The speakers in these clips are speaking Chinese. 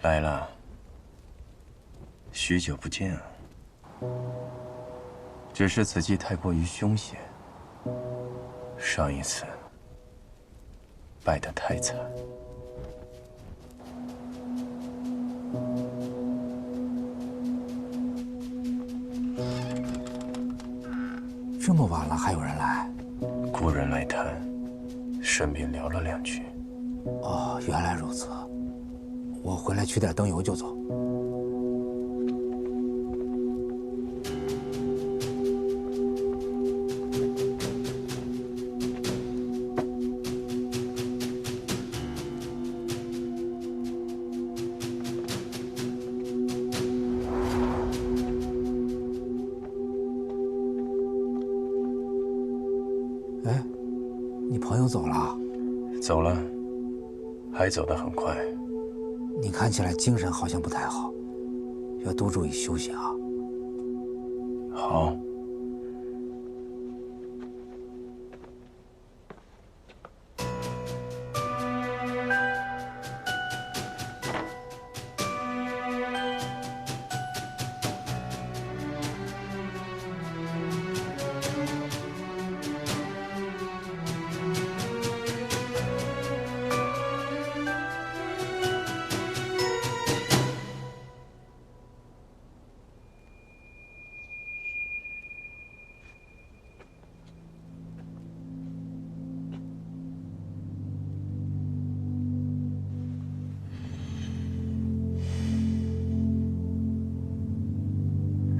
来了，许久不见啊。只是此计太过于凶险，上一次败得太惨。这么晚了还有人来？故人来探，顺便聊了2句。哦，原来如此。我回来取点灯油就走。哎，你朋友走了？走了，还走得很快。你看起来精神好像不太好，要多注意休息啊。好。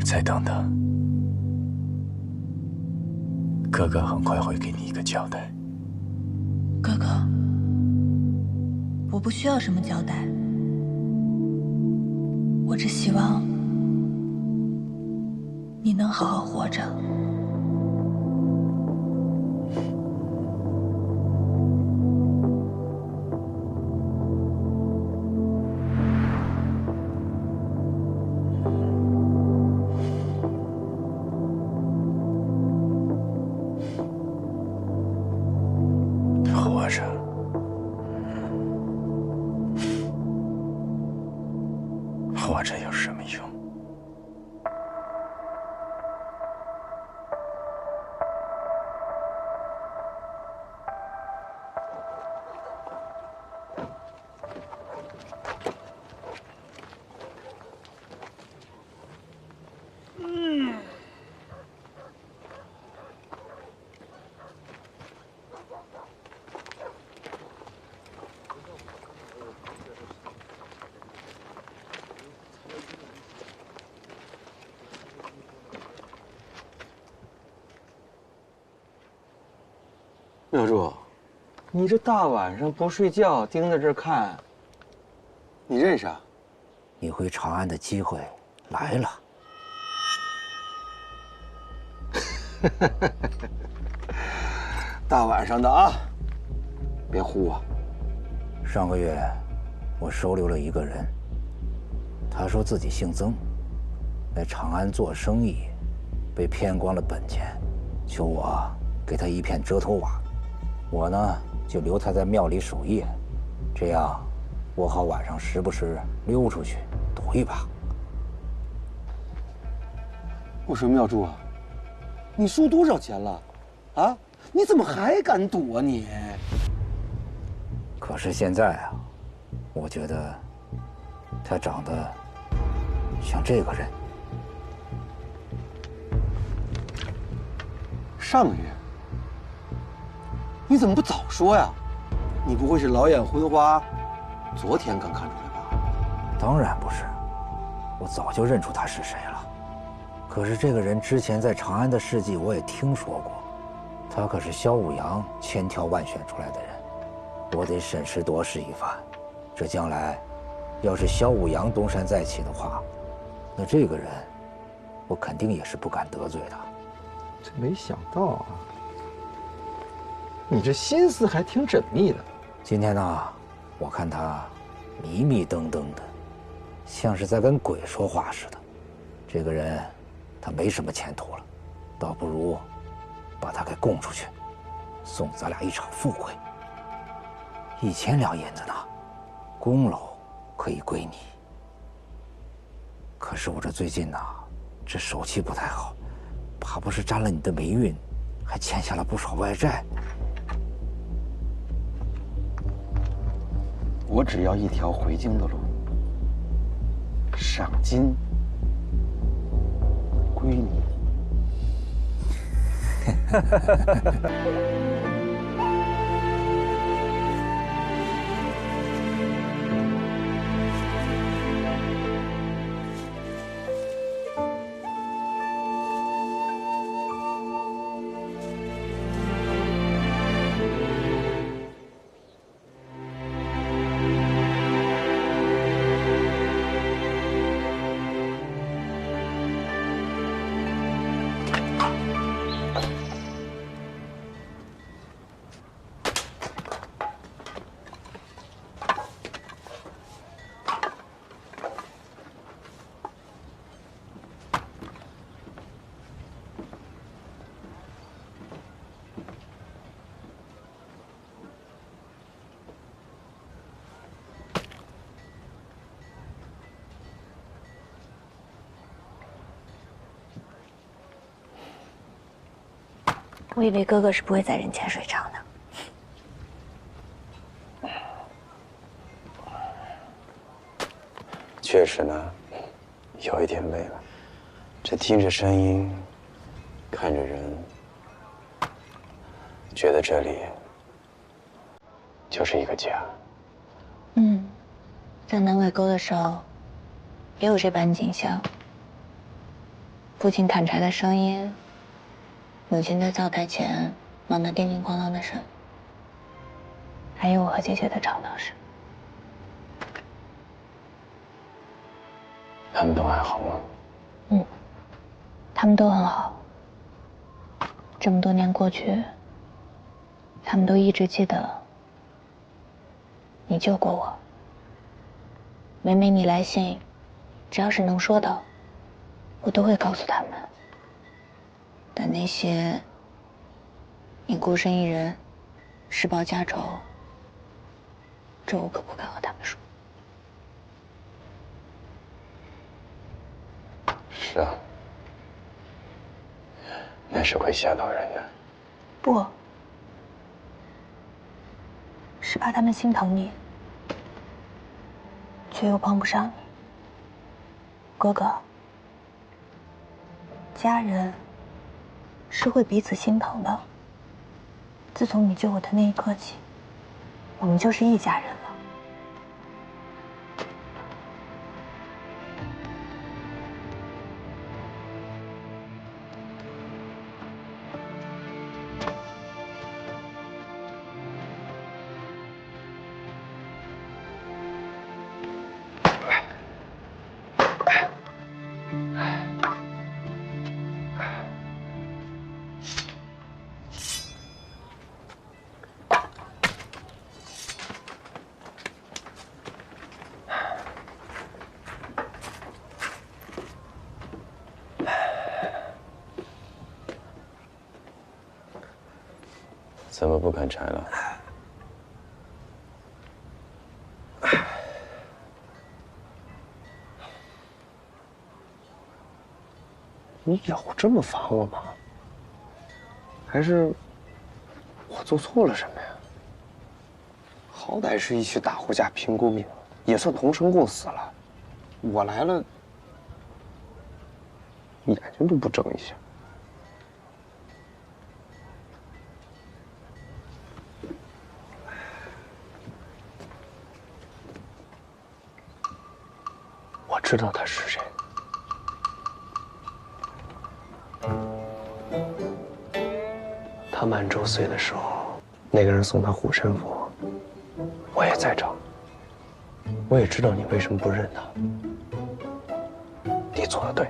再等等，哥哥很快会给你一个交代。哥哥，我不需要什么交代，我只希望你能好好活着。活着，活着有什么用？妙珠，你这大晚上不睡觉，盯着这儿看，你认识啊？你回长安的机会来了。大晚上的啊，别唬我。上个月，我收留了一个人，他说自己姓曾，在长安做生意，被骗光了本钱，求我给他一片遮头瓦。我呢，就留他在庙里守夜，这样我好晚上时不时溜出去赌一把。我说妙珠啊，你输多少钱了？啊，你怎么还敢赌啊你？可是现在啊，我觉得他长得像这个人。上个月，你怎么不早说呀？你不会是老眼昏花，昨天刚看出来吧？当然不是，我早就认出他是谁了。可是这个人之前在长安的事迹我也听说过，他可是萧武阳千挑万选出来的人，我得审时度势一番。这将来，要是萧武阳东山再起的话，那这个人，我肯定也是不敢得罪的。这没想到啊，你这心思还挺缜密的。今天呢，我看他迷迷瞪瞪的，像是在跟鬼说话似的。这个人，他没什么前途了，倒不如把他给供出去，送咱俩一场富贵。1000两银子呢，功劳可以归你。可是我这最近呐，这手气不太好，怕不是沾了你的霉运，还欠下了不少外债。我只要一条回京的路，赏金归你。我以为哥哥是不会在人前睡着的。确实呢，有一点累了。这听着声音，看着人，觉得这里就是一个家。在南尾沟的时候，也有这般景象：父亲砍柴的声音，母亲在灶台前忙得叮叮咣啷的声，还有我和姐姐的吵闹声。他们都还好吗？他们都很好。这么多年过去，他们都一直记得你救过我。每每你来信，只要是能说到，我都会告诉他们。但那些你孤身一人，施暴家仇，这我可不敢和他们说。是啊，那是会吓到人的。不，是怕他们心疼你，却又帮不上你。哥哥，家人是会彼此心疼的。自从你救我的那一刻起，我们就是一家人了。怎么不砍柴了？你有这么烦我吗？还是我做错了什么呀？好歹是一起打过架、拼过命，也算同生共死了。我来了，眼睛都不睁一下。我知道他是谁。他满周岁的时候，那个人送他护身符，我也在场。我也知道你为什么不认他，你做的对。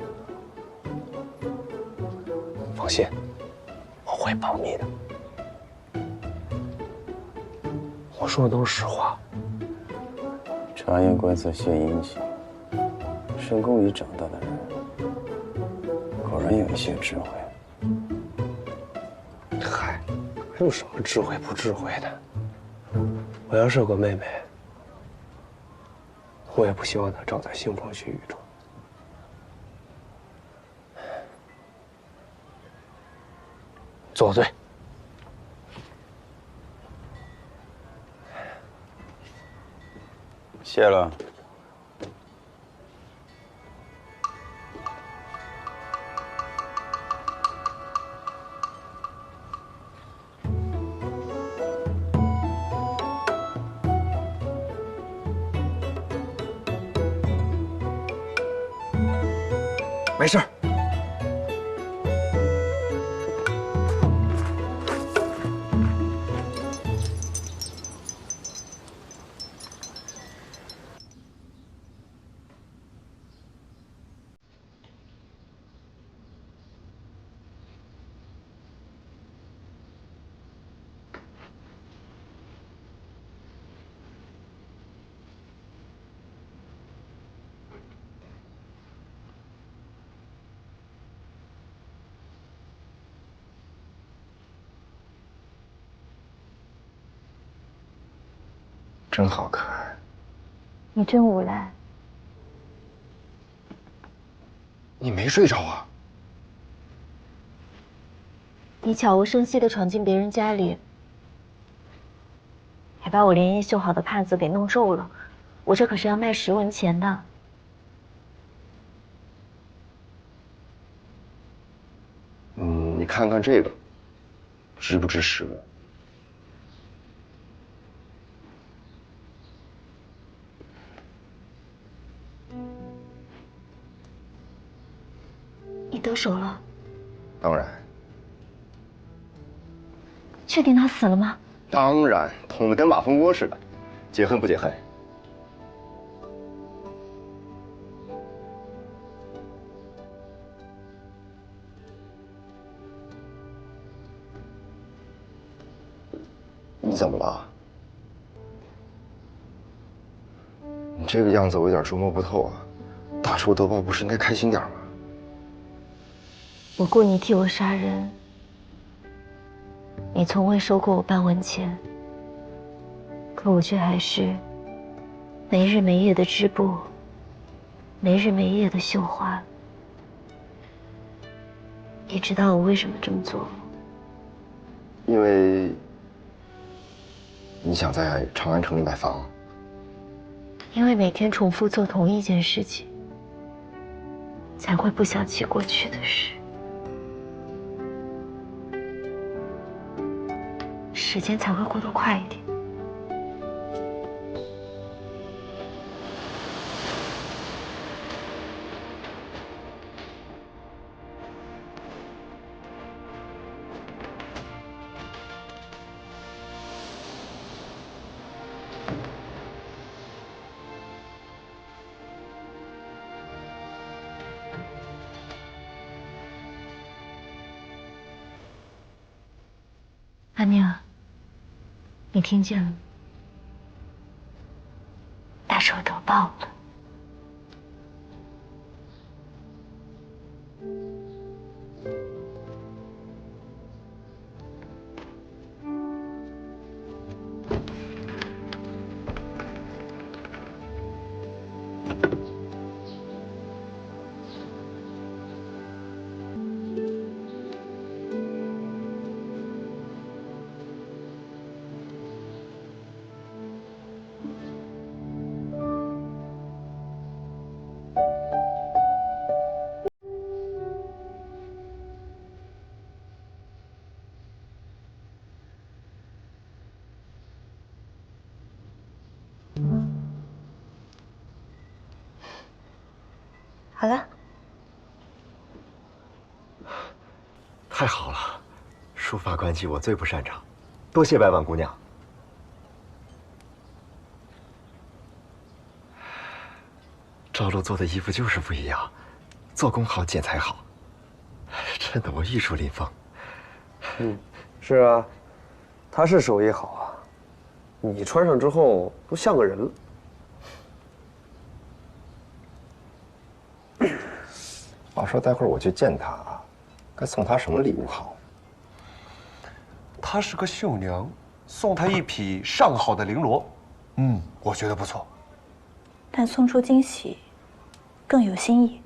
放心，我会保密的。我说的都是实话。察言观色献殷勤，深宫里长大的人，果然有一些智慧。嗨，还有什么智慧不智慧的？我要是有个妹妹，我也不希望她长在腥风血雨中。坐对。谢了。没事儿。真好看。你真无赖。你没睡着啊？你悄无声息地闯进别人家里，还把我连夜绣好的帕子给弄皱了，我这可是要卖10文钱的。你看看这个，值不值10文？你得手了？当然，确定他死了吗？当然，捅得跟马蜂窝似的，解恨不解恨。你怎么了？你这个样子我有点捉摸不透啊。大仇得报不是应该开心点吗？我雇你替我杀人，你从未收过我半文钱，可我却还是没日没夜的织布，没日没夜的绣花。你知道我为什么这么做？因为你想在长安城里买房。因为每天重复做同一件事情，才会不想起过去的事。时间才会过得快一点。阿宁，你听见了吗？大仇得报了。好了，太好了，书法官技我最不擅长，多谢白婉姑娘。赵露做的衣服就是不一样，做工好，剪裁好，衬得我玉树临风。是啊，他是手艺好啊，你穿上之后都像个人了。话说待会儿我去见他，该送他什么礼物好？她是个绣娘，送她一匹上好的绫罗，我觉得不错。但送出惊喜更有新意。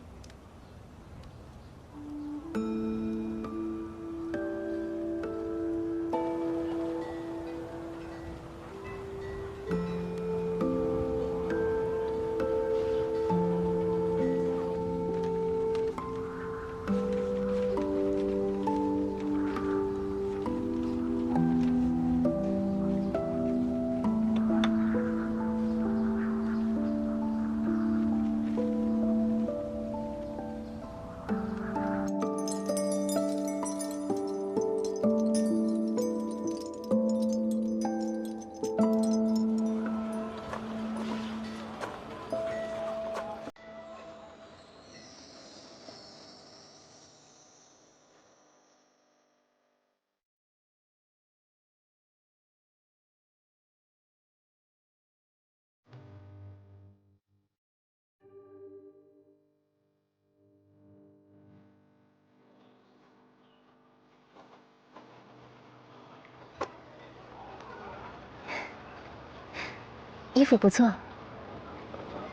衣服不错。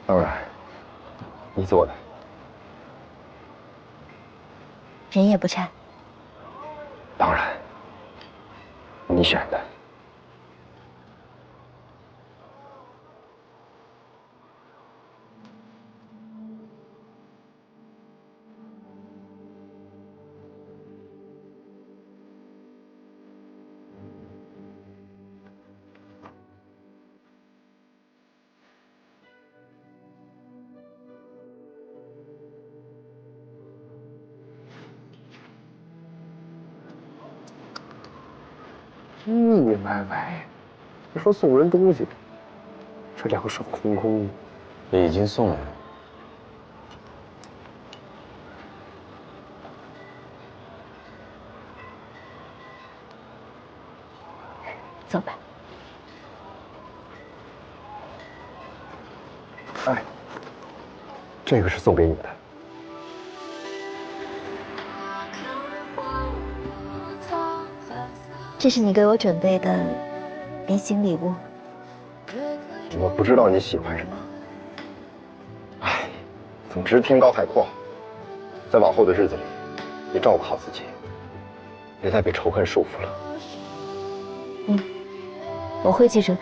当然，你做的。人也不差。当然，你选的。腻歪歪，你说送人东西，这两手空空的。已经送了。走吧。哎，这个是送给你的。这是你给我准备的临行礼物。我不知道你喜欢什么。哎，总之天高海阔，在往后的日子里，你照顾好自己，别再被仇恨束缚了。我会记住的。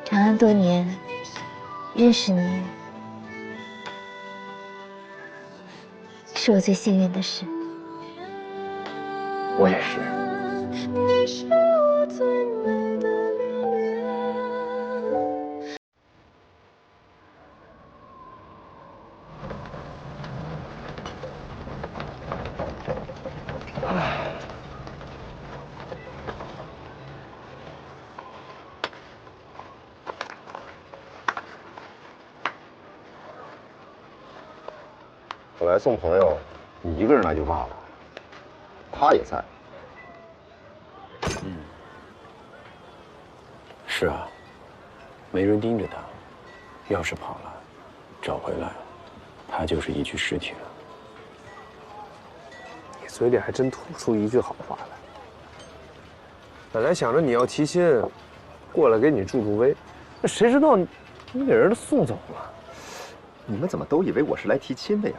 长安多年，认识你是我最幸运的事。我也是。你是我最美的留恋。我来送朋友，你一个人来就罢了，他也在。是啊，没人盯着他，要是跑了，找回来，他就是一具尸体了。你嘴里还真吐不出一句好话来。本来想着你要提亲，过来给你助助威，那谁知道你给人送走了。你们怎么都以为我是来提亲的呀？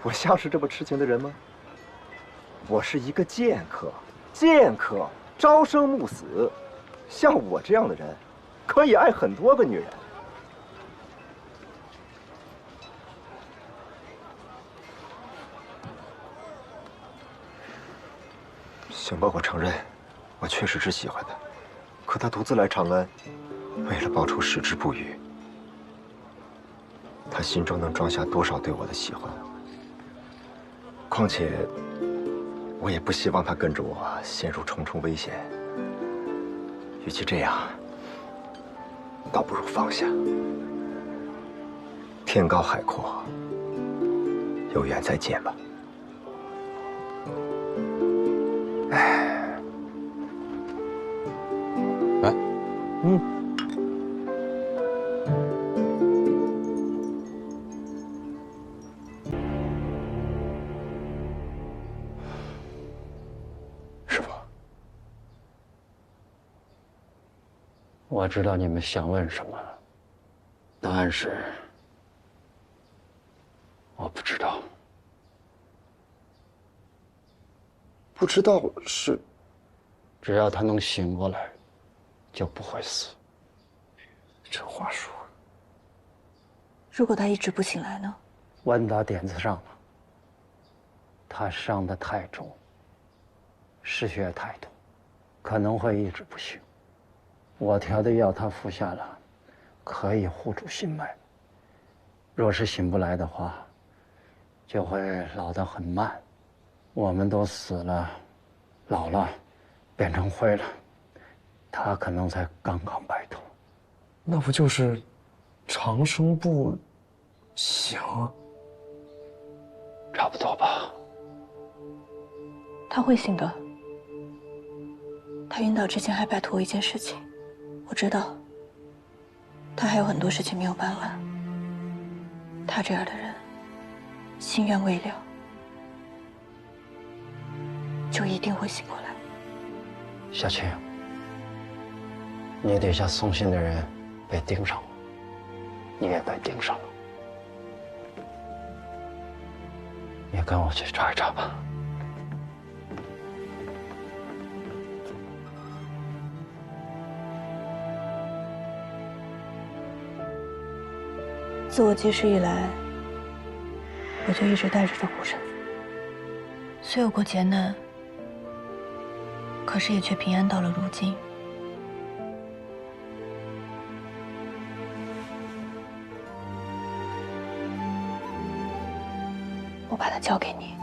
我像是这么痴情的人吗？我是一个剑客，剑客朝生暮死，像我这样的人，可以爱很多个女人。行吧，我承认，我确实是喜欢他，可他独自来长安，为了报仇矢志不渝。他心中能装下多少对我的喜欢？况且，我也不希望他跟着我陷入重重危险。与其这样，倒不如放下。天高海阔，有缘再见吧。哎，来，师傅，我知道你们想问什么，答案是我不知道。不知道是，只要他能醒过来，就不会死。这话说，如果他一直不醒来呢？问到点子上了。他伤得太重，失血太多，可能会一直不醒。我调的药他服下了，可以护住心脉。若是醒不来的话，就会老得很慢。我们都死了，老了，变成灰了，他可能才刚刚白头。那不就是长生不醒？差不多吧。他会醒的。他晕倒之前还拜托我一件事情，我知道他还有很多事情没有办完。他这样的人，心愿未了，就一定会醒过来。小青，你底下送信的人被盯上了，你也被盯上了。你跟我去查一查吧。自我记事以来，我就一直带着这股身份，虽有过劫难，可是也却平安到了如今。我把它交给你，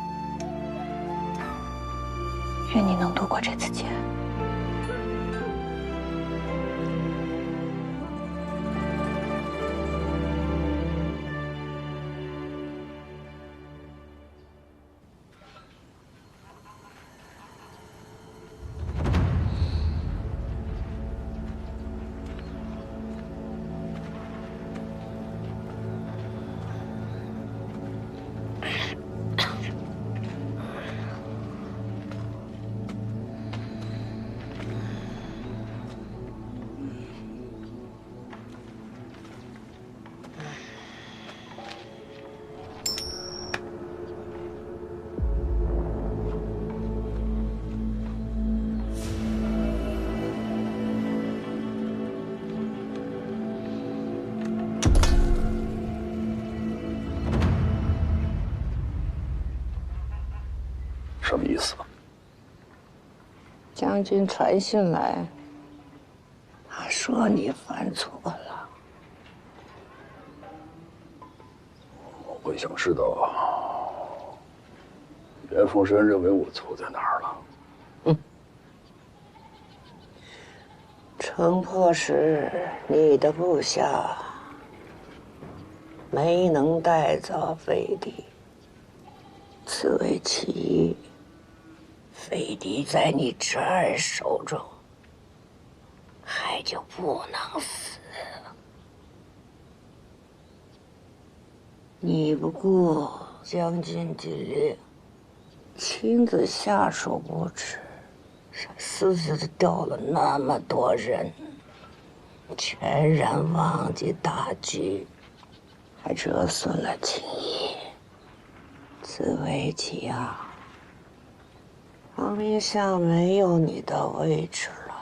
愿你能度过这次劫。什么意思？将军传信来，他说你犯错了。我想知道，袁凤山认为我错在哪儿了？城破时，你的部下没能带走飞敌，此为其一。飞敌在你侄儿手中，还就不能死。你不顾将军之令，亲自下手不迟，私自的调了那么多人，全然忘记大局，还折损了情谊。自为其二。王明下没有你的位置了。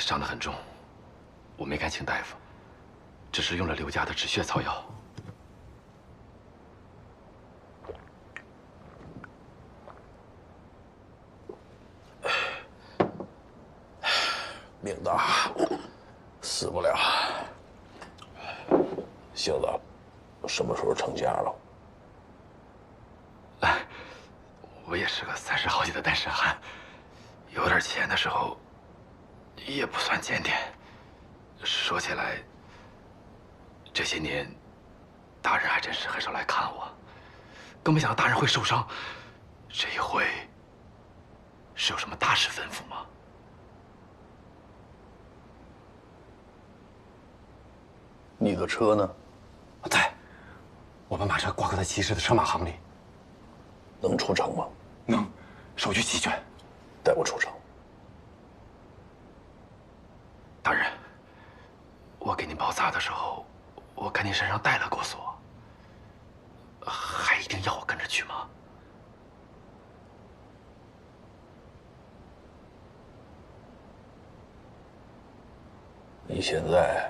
伤得很重，我没敢请大夫，只是用了刘家的止血草药。命大，死不了。杏子，什么时候成家了？我也是个30好几的单身汉，有点钱的时候，也不算检点。说起来，这些年，大人还真是很少来看我，更没想到大人会受伤。这一回，是有什么大事吩咐吗？你的车呢？在，我把马车挂靠在集市的车马行里。能出城吗？能，手续齐全。带我出城。大人，我给您包扎的时候，我看您身上带了钩索，还一定要我跟着去吗？你现在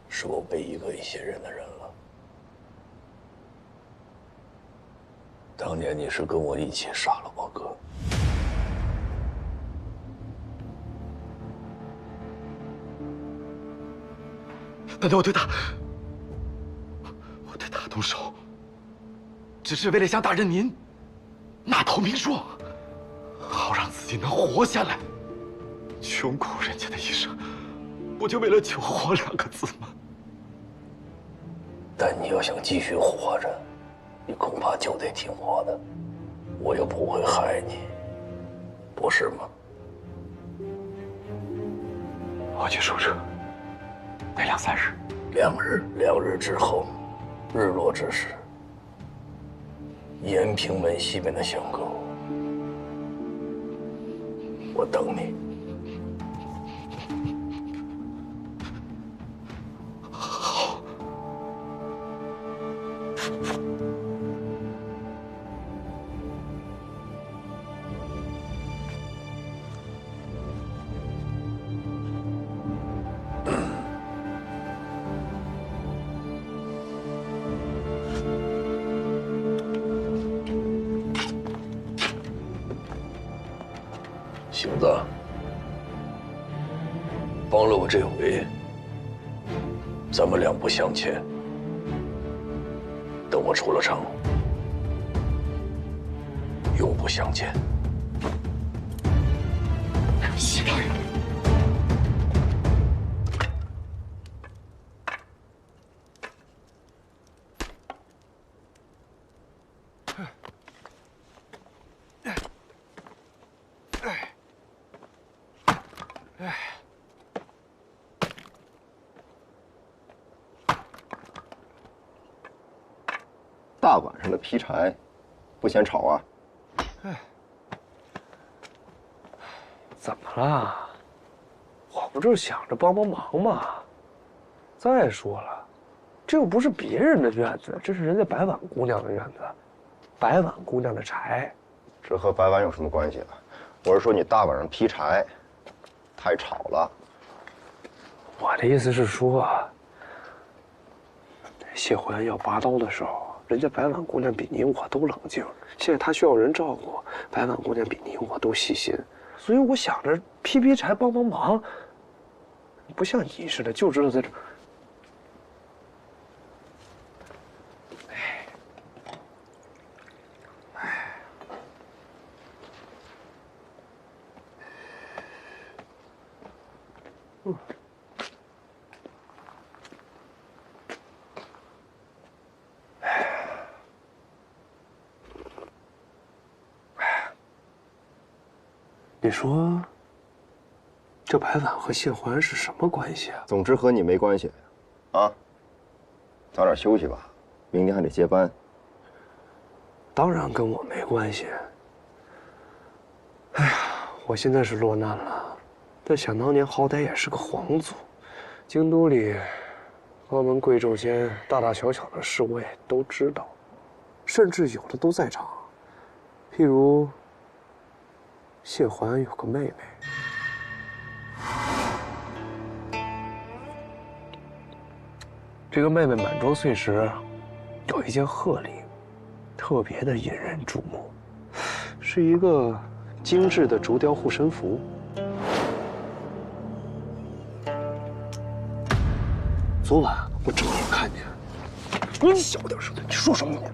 是我唯一可以信任的人了。当年你是跟我一起杀了我哥。难道我对他动手，只是为了向大人您纳投名状，好让自己能活下来？穷苦人家的一生，不就为了求活2个字吗？但你要想继续活着，你恐怕就得听我的，我又不会害你，不是吗？我去收车，待2、3日。2日之后，日落之时，延平门西边的香沟，我等你。好。杏子，帮了我这回，咱们两不相欠。等我出了城，永不相见。谢大人。大晚上的劈柴，不嫌吵啊？怎么了？我不就是想着帮帮忙吗？再说了，这又不是别人的院子，这是人家白婉姑娘的院子，白婉姑娘的柴。这和白婉有什么关系啊？我是说你大晚上劈柴，太吵了。我的意思是说，谢环要拔刀的时候，人家白婉姑娘比你我都冷静。现在她需要人照顾，白婉姑娘比你我都细心。所以我想着劈柴帮帮忙，不像你似的就知道在这。你说，这白婉和谢环是什么关系啊？总之和你没关系，啊，早点休息吧，明天还得接班。当然跟我没关系。哎呀，我现在是落难了，但想当年好歹也是个皇族，京都里各门贵胄间大大小小的事我也都知道，甚至有的都在场，譬如谢环有个妹妹，这个妹妹满周岁时，有一件贺礼，特别的引人注目，是一个精致的竹雕护身符。昨晚我正好看见。你小点声，你说什么呢？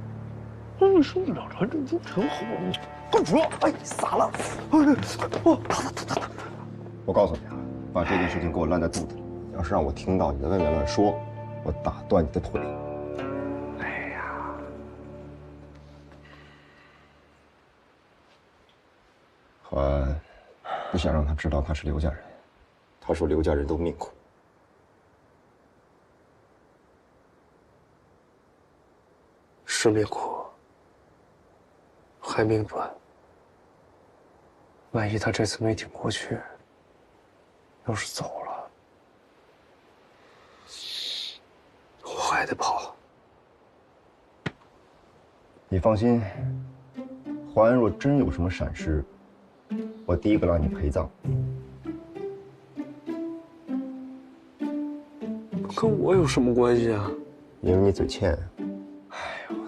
你说你俩传珍珠挺好，你滚出来！哎，洒了！我告诉你啊，把这件事情给我烂在肚子里，要是让我听到你在外面乱说，我打断你的腿。哎呀，华安不想让他知道他是刘家人，他说刘家人都命苦。是命苦，还命短。万一他这次没挺过去，要是走了，我还得跑。你放心，华安若真有什么闪失，我第一个让你陪葬。跟我有什么关系啊？因为你嘴欠。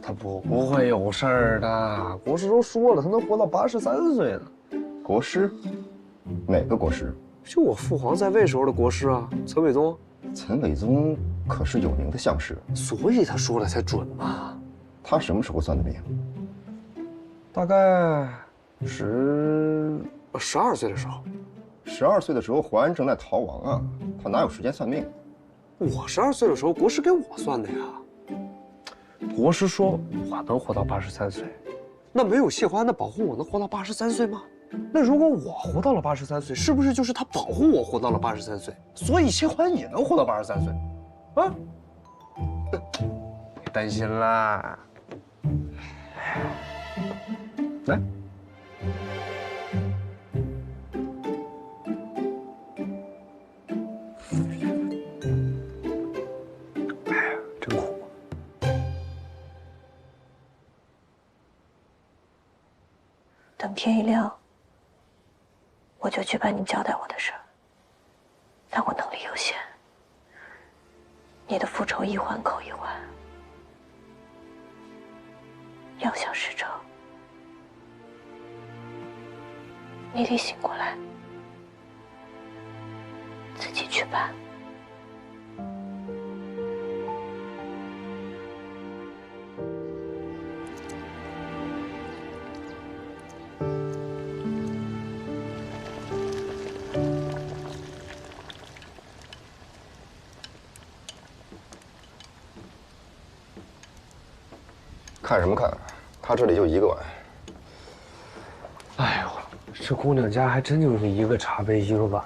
他不会有事儿的，国师都说了，他能活到83岁呢。国师？哪个国师？就我父皇在位时候的国师啊，岑伟宗。岑伟宗可是有名的相士，所以他说了才准嘛。他什么时候算的命？大概12岁的时候。12岁的时候，华安正在逃亡啊，他哪有时间算命？我12岁的时候，国师给我算的呀。国师说我能活到83岁，那没有谢华安的保护，我能活到83岁吗？那如果我活到了83岁，是不是就是他保护我活到了83岁？所以谢华安也能活到83岁，啊？别担心啦，来。等天一亮，我就去办你交代我的事儿。但我能力有限，你的复仇一环扣一环，要想实成，你得醒过来，自己去办。看什么看？他这里就1个碗。哎呦，这姑娘家还真就是1个茶杯1个碗。